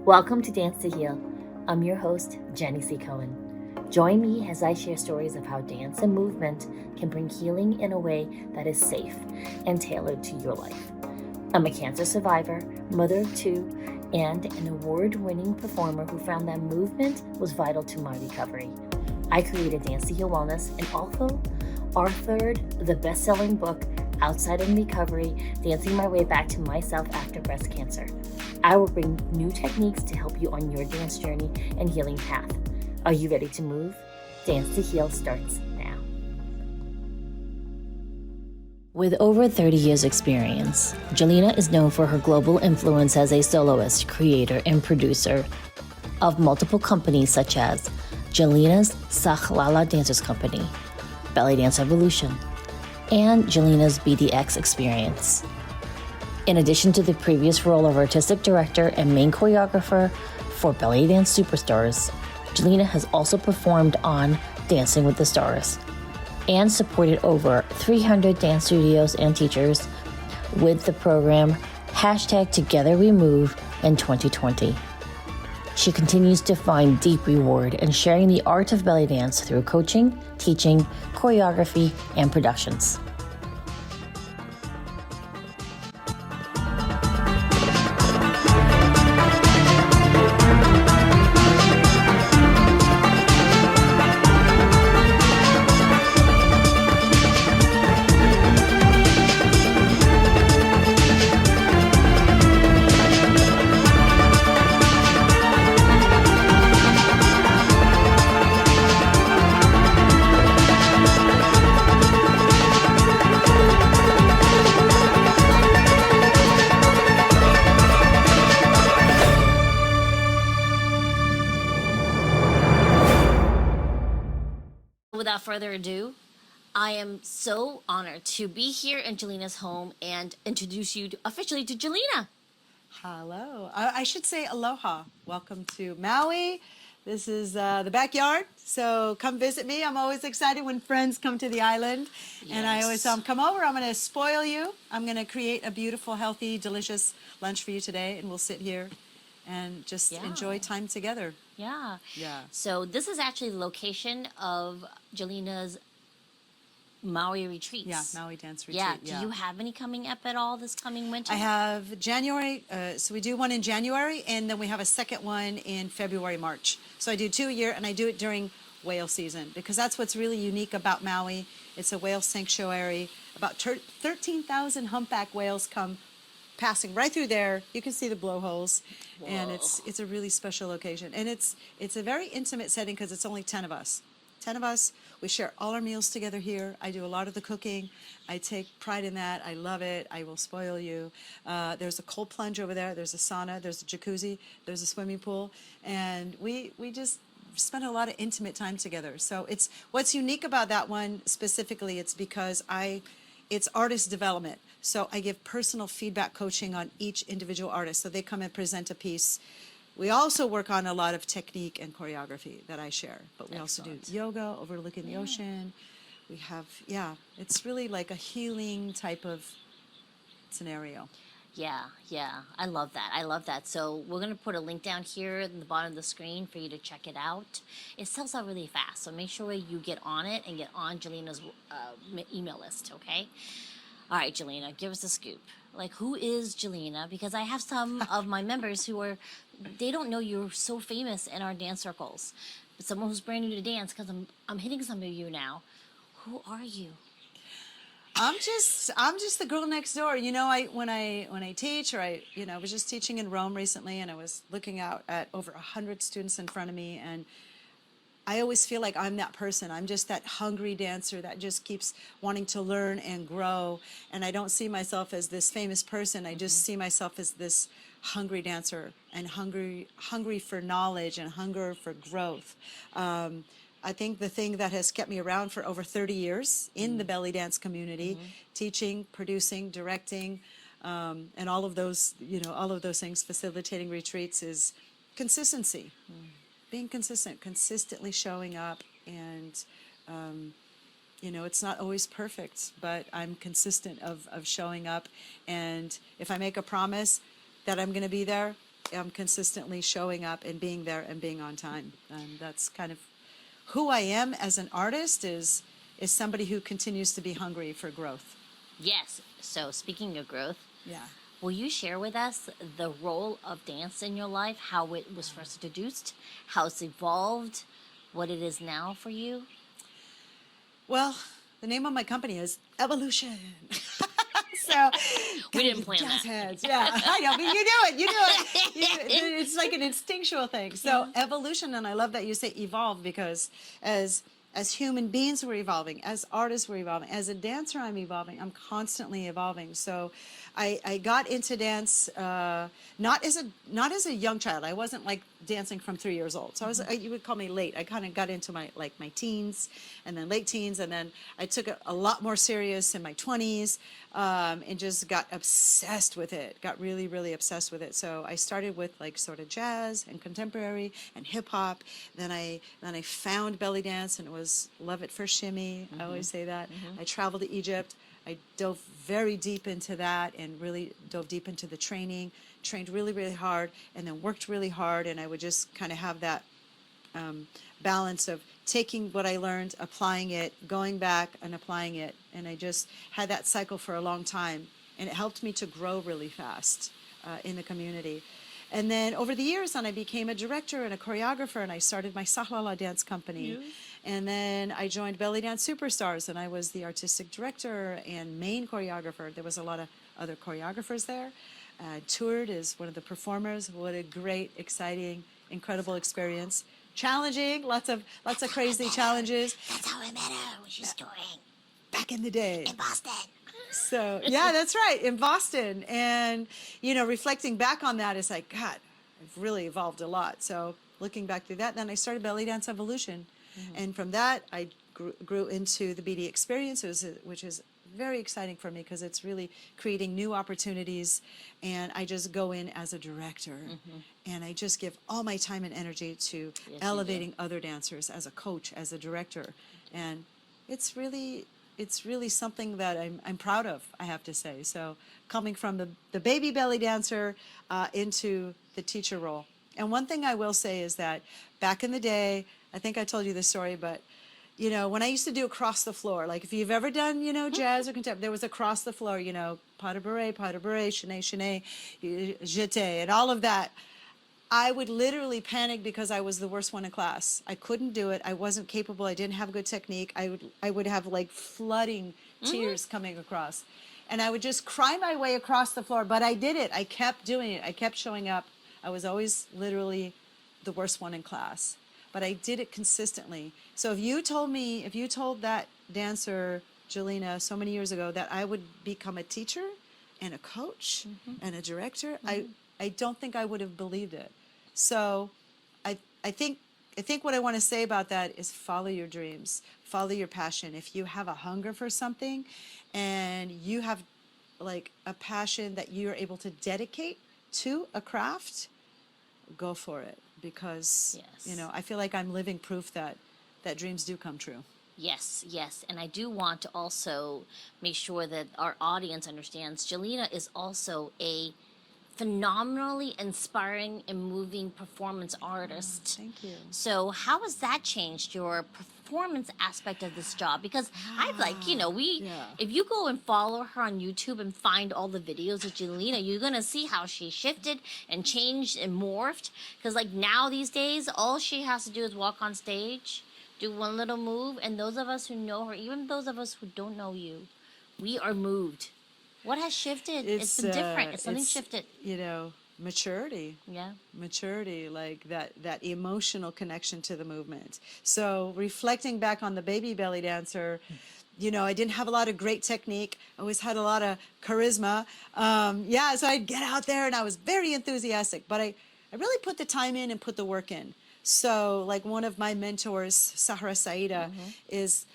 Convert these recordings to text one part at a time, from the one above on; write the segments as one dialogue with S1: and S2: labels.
S1: Welcome to Dance to Heal. I'm your host, Jenny C. Cohen. Join me as I share stories of how dance and movement can bring healing in a way that is safe and tailored to your life. I'm a cancer survivor, mother of two, and an award-winning performer who found that movement was vital to my recovery. I created Dance to Heal Wellness and also authored the best-selling book, Outside in Recovery, Dancing My Way Back to Myself After Breast Cancer. I will bring new techniques to help you on your dance journey and healing path. Are you ready to move? Dance to Heal starts now. With over 30 years experience, Jillina is known for her global influence as a soloist, creator, and producer of multiple companies such as Jillina's Sakhlala Dancers Company, Belly Dance Evolution, and Jillina's BDX Experience. In addition to the previous role of artistic director and main choreographer for Belly Dance Superstars, Jillina has also performed on Dancing with the Stars and supported over 300 dance studios and teachers with the program #TogetherWeMove in 2020. She continues to find deep reward in sharing the art of belly dance through coaching, teaching, choreography, and productions. Without further ado, I am so honored to be here in Jillina's home and introduce you officially to Jillina.
S2: Hello. I should say aloha. Welcome to Maui. This is the backyard, so come visit me. I'm always excited when friends come to the island. And I always tell them, come over, I'm going to spoil you. I'm going to create a beautiful, healthy, delicious lunch for you today, and we'll sit here and just enjoy time together.
S1: Yeah.
S2: Yeah.
S1: So this is actually the location of Jillina's Maui retreats.
S2: Yeah, Maui Dance Retreat.
S1: Yeah. Do you have any coming up at all this coming winter?
S2: I have January, so we do one in January, and then we have a second one in February, March. So I do 2 a year, and I do it during whale season, because that's what's really unique about Maui. It's a whale sanctuary. About 13,000 humpback whales come passing right through there. You can see the blowholes, and it's a really special location. And it's a very intimate setting because it's only 10 of us. 10 of us, we share all our meals together here. I do a lot of the cooking. I take pride in that. I love it. I will spoil you. There's a cold plunge over there. There's a sauna. There's a jacuzzi. There's a swimming pool. And we just spend a lot of intimate time together. So it's what's unique about that one specifically, it's because it's artist development. So I give personal feedback coaching on each individual artist. So they come and present a piece. We also work on a lot of technique and choreography that I share, but we also do yoga, overlooking the ocean. We have, it's really like a healing type of scenario.
S1: Yeah. I love that. So we're going to put a link down here in the bottom of the screen for you to check it out. It sells out really fast, so make sure you get on it and get on Jillina's email list, okay? All right, Jillina, give us a scoop. Like, who is Jillina? Because I have some of my members they don't know you're so famous in our dance circles. But someone who's brand new to dance, because I'm hitting some of you now. Who are you?
S2: I'm just the girl next door. You know, when I teach, or I was just teaching in Rome recently, and I was looking out at over 100 students in front of me, and I always feel like I'm that person. I'm just that hungry dancer that just keeps wanting to learn and grow. And I don't see myself as this famous person. I just see myself as this hungry dancer, and hungry for knowledge and hunger for growth. I think the thing that has kept me around for over 30 years in the belly dance community, teaching, producing, directing, and all of those things, facilitating retreats, is consistency. Being consistent, consistently showing up, and it's not always perfect, but I'm consistent of showing up. And if I make a promise that I'm going to be there, am consistently showing up and being there and being on time. And that's kind of who I am as an artist, is somebody who continues to be hungry for growth.
S1: Yes. So speaking of growth,
S2: Yeah.
S1: will you share with us the role of dance in your life, how it was first introduced, how it's evolved, what it is now for you?
S2: Well, the name of my company is Evolution. So
S1: We didn't plan
S2: jazz
S1: that.
S2: heads. Yeah, I know, but you do it. You do it. It's like an instinctual thing. So evolution, and I love that you say evolve, because as human beings we're evolving, as artists we're evolving, as a dancer I'm evolving. I'm constantly evolving. So I got into dance not as a young child. I wasn't like dancing from 3 years old. So I was, you would call me late. I kind of got into my teens, and then late teens, and then I took it a lot more serious in my 20s, and just got obsessed with it. Got really, really obsessed with it. So I started with like sort of jazz and contemporary and hip hop. Then I found belly dance, and it was love at first shimmy. I always say that. I traveled to Egypt. I dove very deep into that, and really dove deep into the training, trained really, really hard, and then worked really hard. And I would just kind of have that balance of taking what I learned, applying it, going back and applying it. And I just had that cycle for a long time. And it helped me to grow really fast in the community. And then over the years, then I became a director and a choreographer, and I started my Sahlala dance company. And then I joined Belly Dance Superstars, and I was the artistic director and main choreographer. There was a lot of other choreographers there. Toured as one of the performers. What a great, exciting, incredible experience. Challenging, lots of crazy challenges.
S1: That's how I met her when she was touring
S2: Back in the day.
S1: in Boston.
S2: So yeah, that's right, in Boston. And reflecting back on that, is like, God, I've really evolved a lot. So looking back through that, then I started Belly Dance Evolution, and from that I grew into the BD experiences, which is very exciting for me, because it's really creating new opportunities. And I just go in as a director, and I just give all my time and energy to elevating other dancers, as a coach, as a director. And it's really something that I'm proud of, I have to say. So coming from the baby belly dancer into the teacher role. And one thing I will say is that back in the day, I think I told you this story, but when I used to do across the floor, like if you've ever done, jazz or contemporary, there was across the floor, pas de bourrée, chaîné, chaîné, jeté, and all of that. I would literally panic because I was the worst one in class. I couldn't do it. I wasn't capable. I didn't have good technique. I would have like flooding tears coming across. And I would just cry my way across the floor, but I did it. I kept doing it. I kept showing up. I was always literally the worst one in class, but I did it consistently. So if you told that dancer, Jillina, so many years ago, that I would become a teacher and a coach and a director, I don't think I would have believed it. So I think what I want to say about that is follow your dreams, follow your passion. If you have a hunger for something and you have like a passion that you're able to dedicate to a craft, go for it, because I feel like I'm living proof that dreams do come true.
S1: Yes, yes. And I do want to also make sure that our audience understands Jillina is also a phenomenally inspiring and moving performance artist.
S2: Thank you.
S1: So how has that changed your performance aspect of this job? Because I'd like, if you go and follow her on YouTube and find all the videos of Jillina, you're going to see how she shifted and changed and morphed. Because like now these days, all she has to do is walk on stage, do one little move, and those of us who know her, even those of us who don't know you, we are moved. What has shifted? It's been different. Something shifted.
S2: Maturity.
S1: Yeah.
S2: Maturity, like that emotional connection to the movement. So reflecting back on the baby belly dancer, I didn't have a lot of great technique. I always had a lot of charisma. So I'd get out there and I was very enthusiastic, but I really put the time in and put the work in. So like one of my mentors, Sahara Saida, is,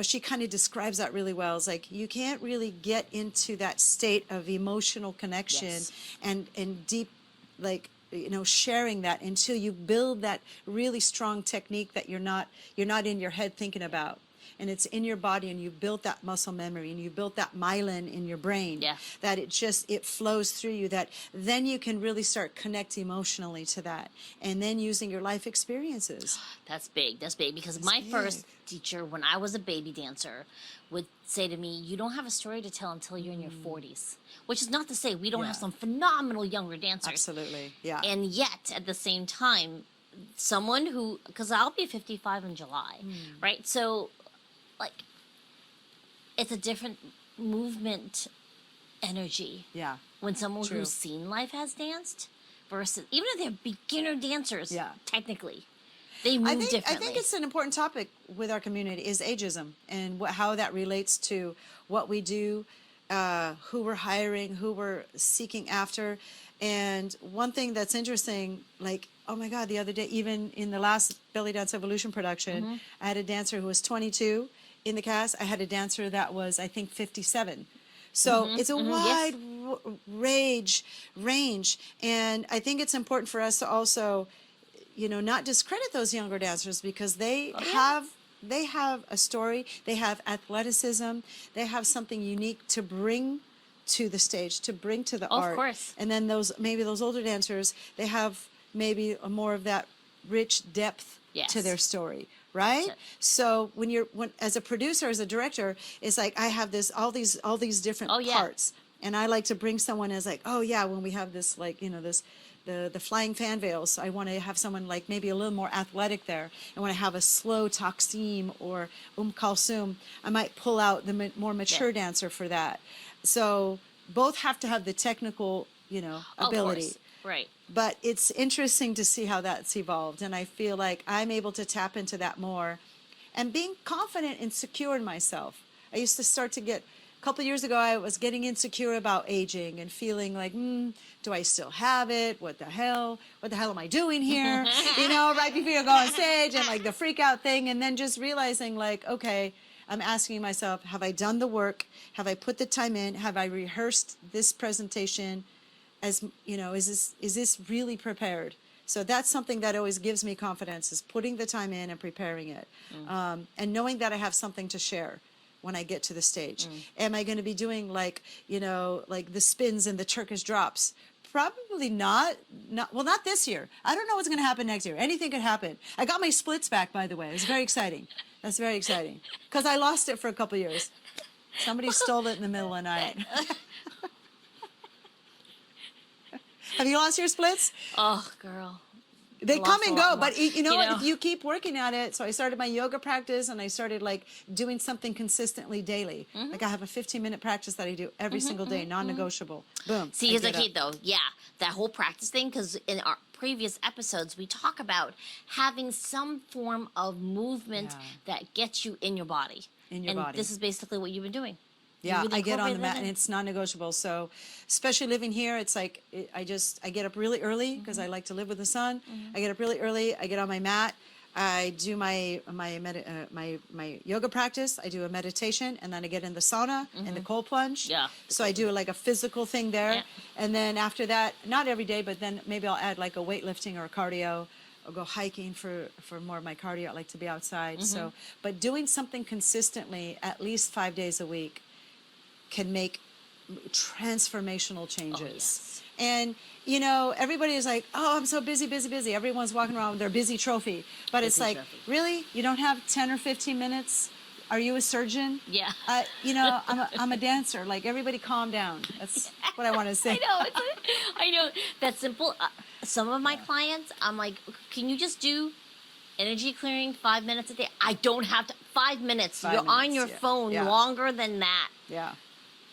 S2: she kind of describes that really well. It's like you can't really get into that state of emotional connection and deep, like, sharing that until you build that really strong technique that you're not in your head thinking about. and it's in your body, and you've built that muscle memory, and you built that myelin in your brain,
S1: Yeah.
S2: that it flows through you, that then you can really start connect emotionally to that, and then using your life experiences.
S1: That's big. That's big because my first teacher, when I was a baby dancer, would say to me, "You don't have a story to tell until you're in your 40s," which is not to say we don't have
S2: Yeah.
S1: some phenomenal younger dancers.
S2: Absolutely, yeah.
S1: And yet, at the same time, someone who, because I'll be 55 in July, right? So, like, it's a different movement energy
S2: Yeah.
S1: when someone
S2: True.
S1: who's seen life has danced versus, even if they're beginner dancers,
S2: Yeah.
S1: technically, they move
S2: I
S1: differently.
S2: think it's an important topic with our community is ageism and how that relates to what we do, who we're hiring, who we're seeking after. And one thing that's interesting, like, oh my God, the other day, even in the last Belly Dance Evolution production, I had a dancer who was 22 in the cast. I had a dancer that was, I think, 57. So it's a wide range. And I think it's important for us to also, not discredit those younger dancers because they have a story, they have athleticism, they have something unique to bring to the stage, to bring to the art.
S1: Of course.
S2: And then those older dancers, they have maybe more of that rich depth to
S1: Yes.
S2: their story, right? So when as a producer, as a director, it's like I have all these different
S1: Oh, yeah.
S2: parts, and I like to bring someone as like, oh yeah, when we have this like this. The flying fan veils, I want to have someone like maybe a little more athletic there. And when I have a slow taksim or kalsum, I might pull out the more mature dancer for that. So both have to have the technical, ability.
S1: Of course. Right.
S2: But it's interesting to see how that's evolved. And I feel like I'm able to tap into that more and being confident and secure in myself. I used to start to get, a couple of years ago, I was getting insecure about aging and feeling like, do I still have it? What the hell am I doing here? Right before you go on stage, and like the freak out thing. And then just realizing like, okay, I'm asking myself, have I done the work? Have I put the time in? Have I rehearsed this presentation? Is this really prepared? So that's something that always gives me confidence, is putting the time in and preparing it. And knowing that I have something to share when I get to the stage. Am I going to be doing like the spins and the Turkish drops? Probably not. Well, not this year. I don't know what's going to happen next year. Anything could happen. I got my splits back, by the way. It's very exciting. That's very exciting because I lost it for a couple of years. Somebody stole it in the middle of the night. Have you lost your splits?
S1: Oh, girl.
S2: They come and go, but
S1: You know.
S2: what? If you keep working at it, so I started my yoga practice and I started like doing something consistently daily. Like I have a 15-minute practice that I do every single day, non-negotiable. Boom.
S1: See,
S2: I
S1: here's the
S2: get
S1: key,
S2: up.
S1: though. Yeah, that whole practice thing, because in our previous episodes, we talk about having some form of movement that gets you in your body.
S2: In your
S1: and
S2: body.
S1: This is basically what you've been doing.
S2: Yeah,
S1: You really
S2: I get on the
S1: incorporate
S2: mat
S1: that
S2: and
S1: in.
S2: it's non-negotiable. So, especially living here, it's like I get up really early because I like to live with the sun. I get up really early. I get on my mat. I do my yoga practice. I do a meditation, and then I get in the sauna and the cold plunge.
S1: Yeah.
S2: So I do like a physical thing there,
S1: Yeah.
S2: and then after that, not every day, but then maybe I'll add like a weightlifting or a cardio. Or go hiking for more of my cardio. I like to be outside. So, but doing something consistently, at least 5 days a week, can make transformational changes.
S1: yes.
S2: And everybody is like, oh, I'm so busy. Everyone's walking around with their busy trophy, but it's
S1: Busy
S2: like,
S1: trophy.
S2: really, you don't have 10 or 15 minutes? Are you a surgeon?
S1: Yeah.
S2: I'm a dancer. Like, everybody calm down. That's what I want to say.
S1: I know. That's simple. Some of my clients, I'm like, can you just do energy clearing 5 minutes a day? I don't have to. 5 minutes.
S2: 5
S1: You're on
S2: minutes,
S1: your
S2: yeah.
S1: phone
S2: Yeah.
S1: longer than that.
S2: Yeah.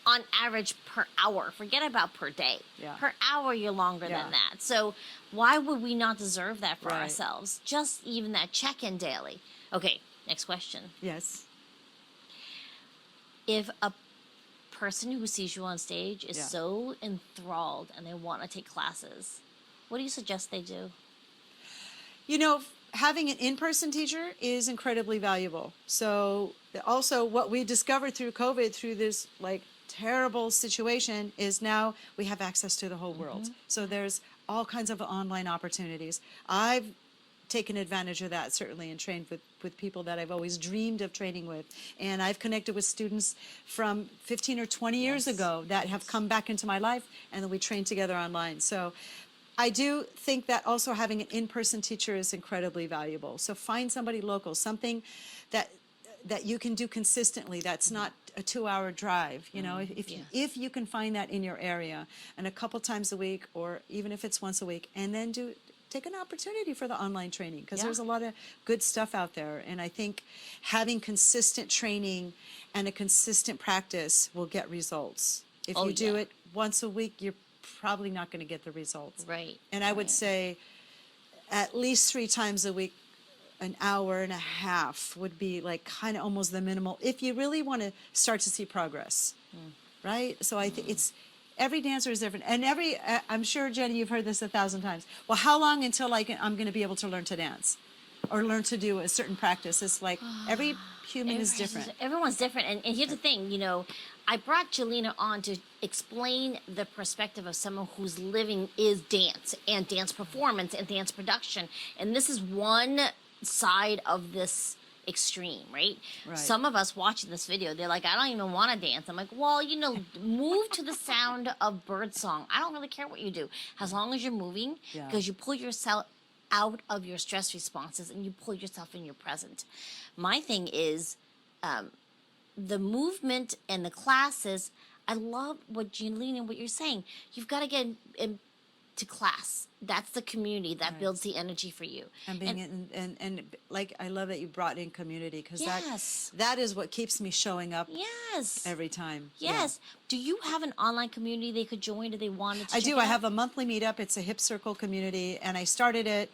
S1: On average per hour. Forget about per day.
S2: Yeah.
S1: Per hour, you're longer
S2: Yeah.
S1: than that. So why would we not deserve that for
S2: Right.
S1: ourselves? Just even that check-in daily. Okay, next question.
S2: Yes.
S1: If a person who sees you on stage is
S2: Yeah.
S1: so enthralled and they want to take classes, what do you suggest they do?
S2: Having an in-person teacher is incredibly valuable. So also what we discovered through COVID, through this like terrible situation, is now we have access to the whole world. So there's all kinds of online opportunities. I've taken advantage of that, certainly, and trained with people that I've always dreamed of training with. And I've connected with students from 15 or 20 years ago that have come back into my life, and then we train together online. So I do think that also having an in-person teacher is incredibly valuable. So find somebody local, something that you can do consistently, that's not a 2-hour drive. You know, if you can find that in your area, and a couple times a week, or even if it's once a week, and then take an opportunity for the online training, because there's a lot of good stuff out there. And I think having consistent training and a consistent practice will get results. If you do it once a week, you're probably not going to get the results.
S1: Right.
S2: And I would say at least 3 times a week, an hour and a half would be like kind of almost the minimal if you really want to start to see progress. Right? So I think it's, every dancer is different. And I'm sure, Jenny, you've heard this 1,000 times. Well, how long until I'm going to be able to learn to dance or learn to do a certain practice? It's like every human is different.
S1: Everyone's different. And here's the thing, you know, I brought Jillina on to explain the perspective of someone whose living is dance and dance performance and dance production. And this is one side of this extreme, right? Some of us watching this video, they're like, I don't even want to dance. I'm like, well, you know, move to the sound of birdsong. I don't really care what you do, as long as you're moving, because you pull yourself out of your stress responses and you pull yourself in your present. My thing is the movement and the classes. I love what Jillina, what you're saying. You've got to get into class. That's the community that builds the energy for you. And being
S2: and like, I love that you brought in community, because that is what keeps me showing up every time.
S1: Do you have an online community they could join if they wanted to?
S2: I do. I have a monthly meetup. It's a hip circle community, and I started it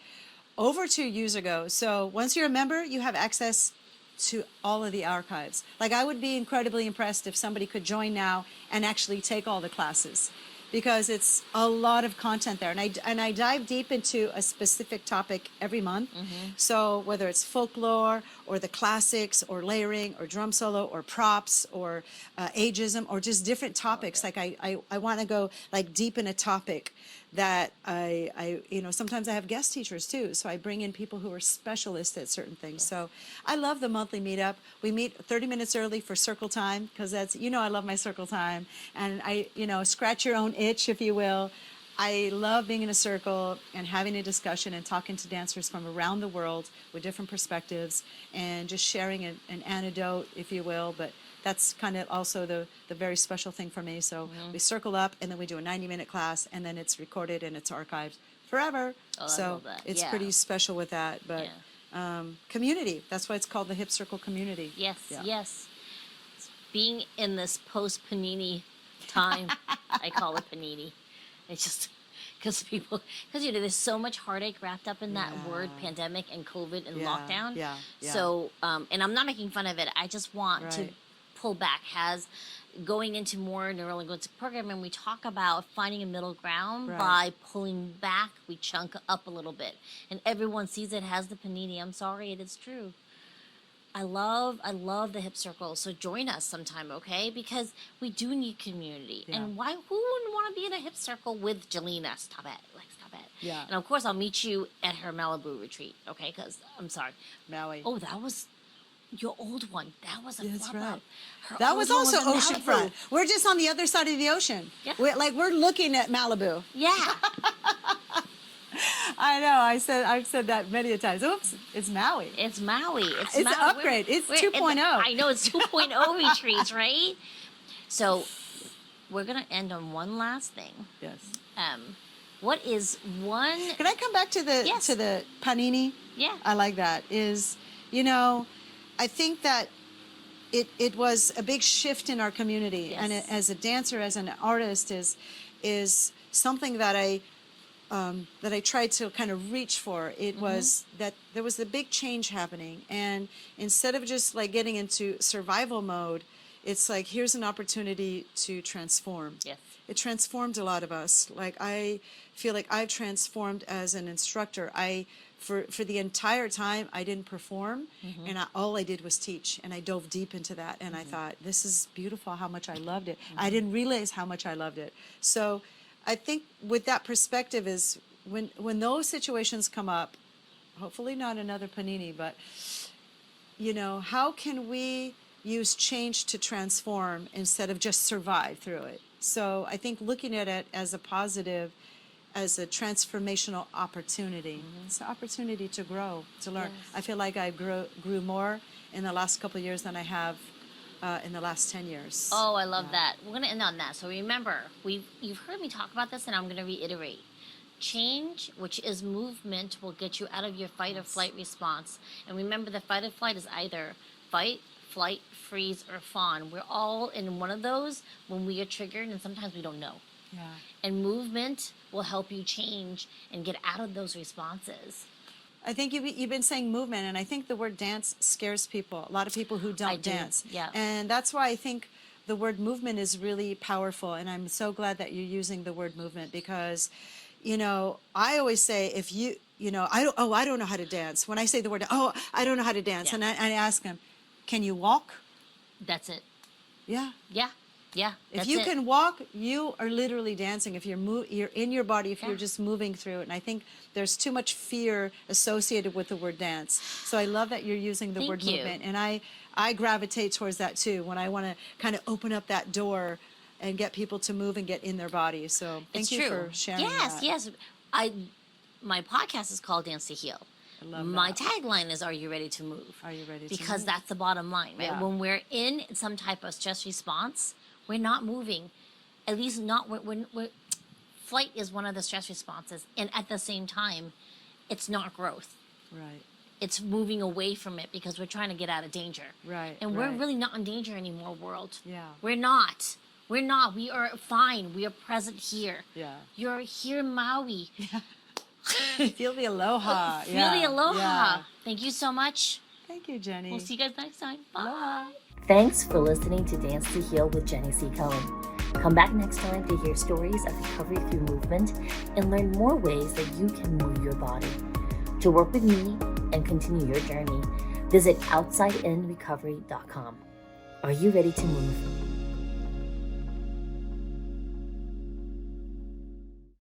S2: over 2 years ago. So once you're a member, you have access to all of the archives. Like, I would be incredibly impressed if somebody could join now and actually take all the classes, because it's a lot of content there. And I dive deep into a specific topic every month. So whether it's folklore or the classics or layering or drum solo or props or ageism or just different topics. Like I want to go like deep in a topic that I you know, sometimes I have guest teachers too. So I bring in people who are specialists at certain things. So I love the monthly meetup. We meet 30 minutes early for circle time, because that's, you know, I love my circle time. And I, you know, scratch your own itch, if you will. I love being in a circle and having a discussion and talking to dancers from around the world with different perspectives and just sharing an anecdote, if you will. But that's kind of also the very special thing for me. So we circle up, and then we do a 90-minute class, and then it's recorded and it's archived forever. So it's pretty special with that. But community, that's why it's called the Hip Circle community.
S1: Yes. Being in this post-panini time, I call it panini. It's just because you know, there's so much heartache wrapped up in that word pandemic and COVID and lockdown. So, and I'm not making fun of it. I just want to pull back. Going into more neurolinguistic programming, we talk about finding a middle ground by pulling back. We chunk up a little bit, and everyone sees it has the panini. I'm sorry, it is true. I love the hip circle. So join us sometime, okay? Because we do need community. And who wouldn't want to be in a hip circle with Jillina? Stop it. Stop it. And of course, I'll meet you at her Malibu retreat, okay? Because, I'm sorry.
S2: Maui.
S1: Oh, that was your old one. That was a flop-up.
S2: That was also oceanfront. We're just on the other side of the ocean. We're looking at Malibu. I know. I've said that many a times. Oops, it's Maui.
S1: It's Maui. It's
S2: an
S1: Maui.
S2: upgrade. It's 2.0.
S1: I know, it's 2.0 retreats, right? So we're gonna end on one last thing.
S2: Yes.
S1: What is one?
S2: Can I come back to the panini?
S1: Yeah.
S2: I like that. You know, I think that it was a big shift in our community, and as a dancer, as an artist, is something that I tried to kind of reach for. It was that there was a big change happening, and instead of just like getting into survival mode, it's like, here's an opportunity to transform. It transformed a lot of us. Like, I feel like I've transformed as an instructor. For the entire time, I didn't perform, and all I did was teach, and I dove deep into that, and I thought, this is beautiful, how much I loved it. I didn't realize how much I loved it. So I think with that perspective is when those situations come up, hopefully not another panini, but, how can we use change to transform instead of just survive through it? So I think looking at it as a positive, as a transformational opportunity. It's an opportunity to grow, to learn.
S1: Yes.
S2: I feel like I grew more in the last couple of years than I have in the last 10 years.
S1: Oh, I love that. We're going to end on that. So remember, you've heard me talk about this, and I'm going to reiterate. Change, which is movement, will get you out of your fight or flight response. And remember, the fight or flight is either fight, flight, freeze, or fawn. We're all in one of those when we are triggered, and sometimes we don't know.
S2: Yeah.
S1: And movement will help you change and get out of those responses.
S2: I think you've been saying movement, and I think the word dance scares people. A lot of people who don't dance.
S1: Yeah.
S2: And that's why I think the word movement is really powerful. And I'm so glad that you're using the word movement because, I always say if I don't know how to dance. When I say the word, I don't know how to dance.
S1: Yeah.
S2: And I ask them, can you walk?
S1: That's it.
S2: Yeah.
S1: Yeah. Yeah.
S2: If you can walk, you are literally dancing. If you're in your body, if
S1: Yeah.
S2: you're just moving through it. And I think there's too much fear associated with the word dance. So I love that you're using the
S1: Thank
S2: word
S1: you.
S2: movement. And I gravitate towards that too when I want to kind of open up that door and get people to move and get in their body. So thank you for sharing that.
S1: Yes. My podcast is called Dance to Heal.
S2: I love
S1: My
S2: that.
S1: tagline is, "Are you ready to move?"
S2: Are you ready to
S1: Because
S2: move?
S1: that's the bottom line, right?
S2: Yeah.
S1: When we're in some type of stress response, we're not moving. At least not when flight is one of the stress responses, and at the same time, it's not growth.
S2: Right.
S1: It's moving away from it because we're trying to get out of danger.
S2: Right,
S1: And we're
S2: right.
S1: really not in danger anymore, world.
S2: Yeah.
S1: We're not. We're not. We are fine. We are present here.
S2: Yeah.
S1: You're here in Maui.
S2: Feel the aloha.
S1: Feel the aloha.
S2: Yeah.
S1: Thank you so much.
S2: Thank you, Jenny.
S1: We'll see you guys next time. Bye.
S2: Aloha.
S1: Thanks for listening to Dance to Heal with Jenny C. Cohen. Come back next time to hear stories of recovery through movement and learn more ways that you can move your body. To work with me and continue your journey, visit OutsideInRecovery.com. Are you ready to move?